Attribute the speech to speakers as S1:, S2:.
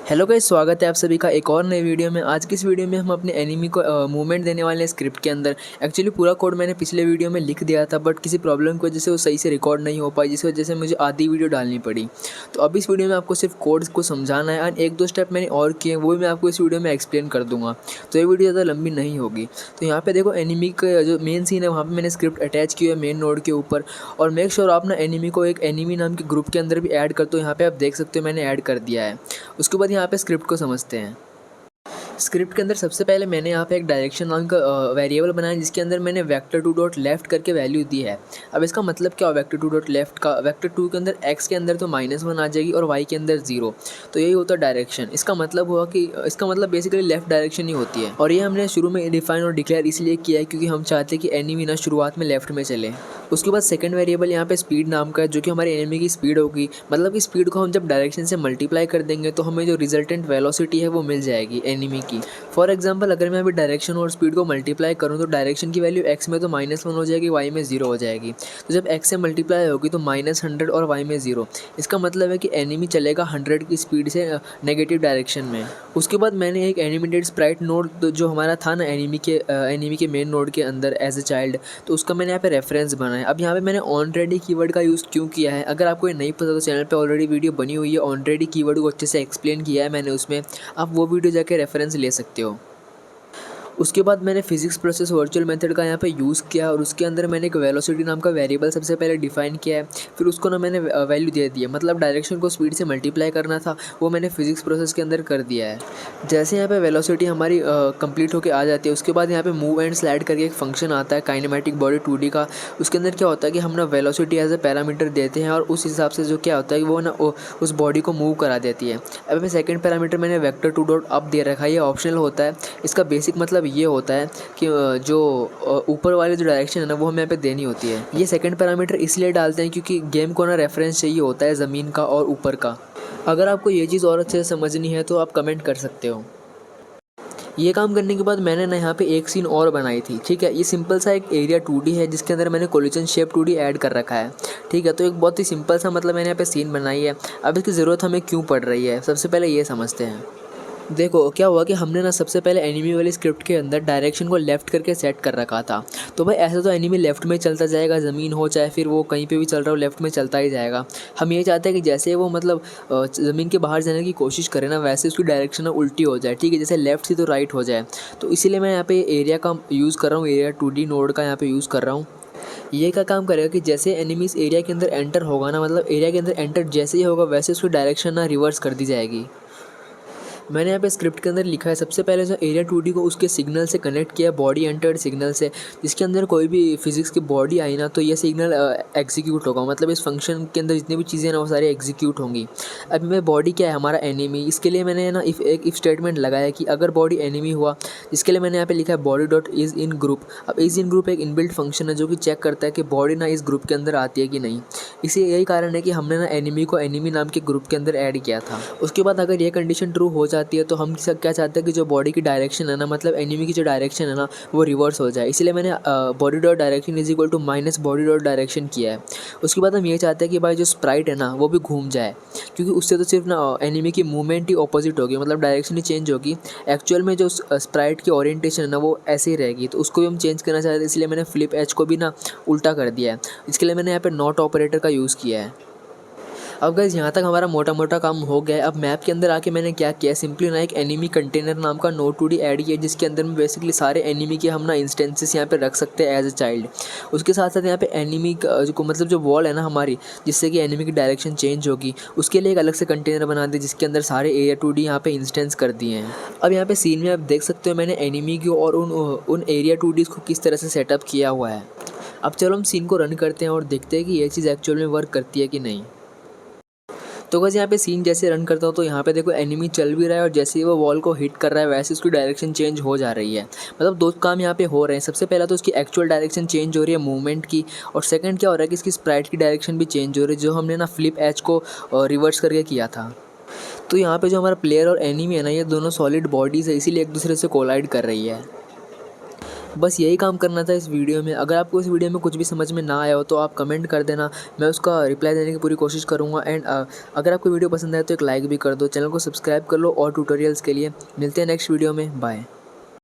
S1: Hello guys, स्वागत है आप सभी का एक और नए वीडियो में। आज की इस वीडियो में हम अपने एनिमी को मूवमेंट देने वाले हैं स्क्रिप्ट के अंदर। एक्चुअली पूरा कोड मैंने पिछले वीडियो में लिख दिया था, बट किसी प्रॉब्लम की वजह से वो सही से रिकॉर्ड नहीं हो पाई, जिस वजह से मुझे आधी वीडियो डालनी पड़ी। तो अब इस वीडियो में आपको सिर्फ कोड्स को समझाना है एंड एक दो स्टेप मैंने और किए, वो भी मैं आपको इस वीडियो में एक्सप्लेन कर दूँगा, तो ये वीडियो ज़्यादा लंबी नहीं होगी। तो यहाँ पर देखो, एनिमी का जो मेन सीन है वहाँ पर मैंने स्क्रिप्ट अटैच की है मेन नोड के ऊपर। और मेक श्योर आप ना एनिमी को एक एनिमी नाम के ग्रुप के अंदर भी ऐड कर दो। यहाँ पे आप देख सकते हो मैंने ऐड कर दिया है। उसके बाद यहाँ पे स्क्रिप्ट को समझते हैं। स्क्रिप्ट के अंदर सबसे पहले मैंने यहाँ पे एक डायरेक्शन नाम का वेरिएबल बनाया, जिसके अंदर मैंने वेक्टर 2 डॉट लेफ्ट करके वैल्यू दी है। अब इसका मतलब क्या हो वेक्टर 2 डॉट लेफ्ट का? वेक्टर 2 के अंदर एक्स के अंदर तो -1 आ जाएगी और वाई के अंदर 0, तो यही होता है डायरेक्शन। इसका मतलब हुआ कि इसका मतलब बेसिकली लेफ्ट डायरेक्शन ही होती है। और ये हमने शुरू में डिफाइन और डिक्लेयर इसलिए किया है क्योंकि हम चाहते हैं कि एनिमी ना शुरुआत में लेफ्ट में चले। उसके बाद सेकंड वेरिएबल यहाँ पे स्पीड नाम का है, जो कि हमारे एनिमी की स्पीड होगी। मतलब कि स्पीड को हम जब डायरेक्शन से मल्टीप्लाई कर देंगे तो हमें जो रिजल्टेंट वेलोसिटी है वो मिल जाएगी एनिमी की। फॉर एग्जांपल, अगर मैं अभी डायरेक्शन और स्पीड को मल्टीप्लाई करूँ तो डायरेक्शन की वैल्यू एक्स में तो -1 हो जाएगी, वाई में 0 हो जाएगी। तो जब एक्स से मल्टीप्लाई होगी तो -100 और वाई में 0। इसका मतलब है कि एनिमी चलेगा 100 की स्पीड से नेगेटिव डायरेक्शन में। उसके बाद मैंने एक एनिमेटेड स्प्राइट नोड जो हमारा था ना एनिमी के मेन नोड के अंदर एज ए चाइल्ड, तो उसका मैंने यहाँ पे रेफरेंस बनाया। अब यहाँ पे मैंने ऑलरेडी कीवर्ड का यूज़ क्यों किया है, अगर आपको ये नहीं पता तो चैनल पे ऑलरेडी वीडियो बनी हुई है, ऑलरेडी कीवर्ड को अच्छे से एक्सप्लेन किया है मैंने उसमें, आप वो वीडियो जाके रेफरेंस ले सकते हो। उसके बाद मैंने फिजिक्स प्रोसेस वर्चुअल मेथड का यहाँ पे यूज़ किया और उसके अंदर मैंने एक वेलोसिटी नाम का वेरिएबल सबसे पहले डिफाइन किया है। फिर उसको ना मैंने वैल्यू दे दी है, मतलब डायरेक्शन को स्पीड से मल्टीप्लाई करना था, वो मैंने फिजिक्स प्रोसेस के अंदर कर दिया है। जैसे यहाँ पे वेलोसिटी हमारी कंप्लीट होकर आ जाती है, उसके बाद यहाँ पे मूव एंड स्लाइड करके एक फंक्शन आता है काइनेमेटिक बॉडी 2D का। उसके अंदर क्या होता है कि हम ना वेलोसिटी एज ए पैरामीटर देते हैं और उस हिसाब से जो क्या होता है कि वो ना उस बॉडी को मूव करा देती है। अब मैं सेकंड पैरामीटर मैंने वेक्टर 2 डॉट अप दे रखा है, ये ऑप्शनल होता है। इसका बेसिक मतलब ये होता है कि जो ऊपर वाले जो डायरेक्शन है ना वो हमें यहाँ पे देनी होती है। ये सेकंड पैरामीटर इसलिए डालते हैं क्योंकि गेम को ना रेफरेंस चाहिए होता है ज़मीन का और ऊपर का। अगर आपको ये चीज़ और अच्छे से समझनी है तो आप कमेंट कर सकते हो। ये काम करने के बाद मैंने ना यहाँ पे एक सीन और बनाई थी, ठीक है। ये सिंपल सा एक एरिया 2D है जिसके अंदर मैंने कोलिजन शेप 2D ऐड कर रखा है, ठीक है। तो एक बहुत ही सिंपल सा मतलब मैंने यहाँ पे सीन बनाई है। अब इसकी ज़रूरत हमें क्यों पड़ रही है, सबसे पहले ये समझते हैं। देखो क्या हुआ कि हमने ना सबसे पहले एनिमी वाली स्क्रिप्ट के अंदर डायरेक्शन को लेफ्ट करके सेट कर रखा था। तो भाई ऐसे तो एनिमी लेफ्ट में चलता जाएगा, ज़मीन हो चाहे फिर वो कहीं पे भी चल रहा हो, लेफ्ट में चलता ही जाएगा। हम ये चाहते हैं कि जैसे वो मतलब ज़मीन के बाहर जाने की कोशिश करे ना, वैसे उसकी डायरेक्शन ना उल्टी हो जाए, ठीक है। जैसे लेफ्ट से तो राइट हो जाए। तो इसीलिए मैं यहाँ पे एरिया का यूज़ कर रहा हूँ, एरिया 2D नोड का यहाँ पे यूज़ कर रहा हूँ। ये क्या काम करेगा कि जैसे एनिमी इस एरिया के अंदर एंटर होगा ना, मतलब एरिया के अंदर एंटर जैसे ही होगा वैसे उसकी डायरेक्शन ना रिवर्स कर दी जाएगी। मैंने यहाँ पे स्क्रिप्ट के अंदर लिखा है, सबसे पहले जो एरिया 2D को उसके सिग्नल से कनेक्ट किया, बॉडी एंटर्ड सिग्नल से। जिसके अंदर कोई भी फिजिक्स की बॉडी आई ना तो ये सिग्नल एग्जीक्यूट होगा, मतलब इस फंक्शन के अंदर जितनी भी चीज़ें ना वो सारी एग्जीक्यूट होंगी। अब मैं बॉडी क्या है हमारा एनिमी, इसके लिए मैंने ना एक इफ स्टेटमेंट लगाया कि अगर बॉडी एनिमी हुआ, जिसके लिए मैंने यहाँ पे लिखा है body dot is in group. अब इज़ इन ग्रुप एक इनबिल्ट फंक्शन है जो कि चेक करता है कि बॉडी ना इस ग्रुप के अंदर आती है कि नहीं। इसी यही कारण है कि हमने ना एनिमी को एनिमी नाम के ग्रुप के अंदर ऐड किया था। उसके बाद अगर ये कंडीशन ट्रू हो जाती है तो हम क्या चाहते हैं कि जो बॉडी की डायरेक्शन है ना, मतलब एनिमी की जो डायरेक्शन है ना वो रिवर्स हो जाए। इसलिए मैंने body dot direction is equal to minus body dot direction किया है। उसके बाद हम ये चाहते हैं कि भाई जो स्प्राइट है ना वो भी घूम जाए, क्योंकि उससे तो सिर्फ ना एनिमी की मूवमेंट ही ऑपोजिट होगी, मतलब डायरेक्शन ही चेंज होगी। एक्चुअल में जो स्प्राइट की ओरिएंटेशन है ना वो ऐसे ही रहेगी, तो उसको भी हम चेंज करना चाहते हैं। इसलिए मैंने फ्लिप एच को भी ना उल्टा कर दिया है। इसके लिए मैंने यहाँ पे नॉट ऑपरेटर का यूज़ किया है। अब गाइस यहाँ तक हमारा मोटा मोटा काम हो गया है। अब मैप के अंदर आके मैंने क्या किया, सिंपली ना एक एनिमी कंटेनर नाम का नोड 2D ऐड किया, जिसके अंदर में बेसिकली सारे एनिमी के हम ना इंस्टेंसेस यहाँ पे रख सकते हैं एज ए चाइल्ड। उसके साथ साथ यहाँ पे एनिमी को मतलब जो वॉल है ना हमारी, जिससे कि एनिमी की डायरेक्शन चेंज होगी, उसके लिए एक अलग से कंटेनर बना दिया जिसके अंदर सारे एरिया 2D यहाँ पे इंस्टेंस कर दिए हैं। अब यहाँ पे सीन में आप देख सकते हो मैंने एनिमी की और उन एरिया 2Ds को किस तरह से सेटअप किया हुआ है। अब चलो हम सीन को रन करते हैं और देखते हैं कि ये चीज़ एक्चुअल में वर्क करती है कि नहीं। तो बस यहाँ पे सीन जैसे रन करता हूँ तो यहाँ पे देखो एनिमी चल भी रहा है और जैसे ही वो वॉल को हिट कर रहा है वैसे उसकी डायरेक्शन चेंज हो जा रही है। मतलब दो काम यहाँ पे हो रहे हैं। सबसे पहला तो उसकी एक्चुअल डायरेक्शन चेंज हो रही है मूवमेंट की, और सेकंड क्या हो रहा है कि इसकी स्प्राइट की डायरेक्शन भी चेंज हो रही है, जो हमने ना फ्लिप एच को रिवर्स करके किया था। तो यहाँ पर जो हमारा प्लेयर और एनिमी है ना, ये दोनों सॉलिड बॉडीज़ है, इसीलिए एक दूसरे से कोलाइड कर रही है। बस यही काम करना था इस वीडियो में। अगर आपको इस वीडियो में कुछ भी समझ में ना आया हो तो आप कमेंट कर देना, मैं उसका रिप्लाई देने की पूरी कोशिश करूँगा। एंड अगर आपको वीडियो पसंद आए तो एक लाइक भी कर दो, चैनल को सब्सक्राइब कर लो और ट्यूटोरियल्स के लिए। मिलते हैं नेक्स्ट वीडियो में, बाय।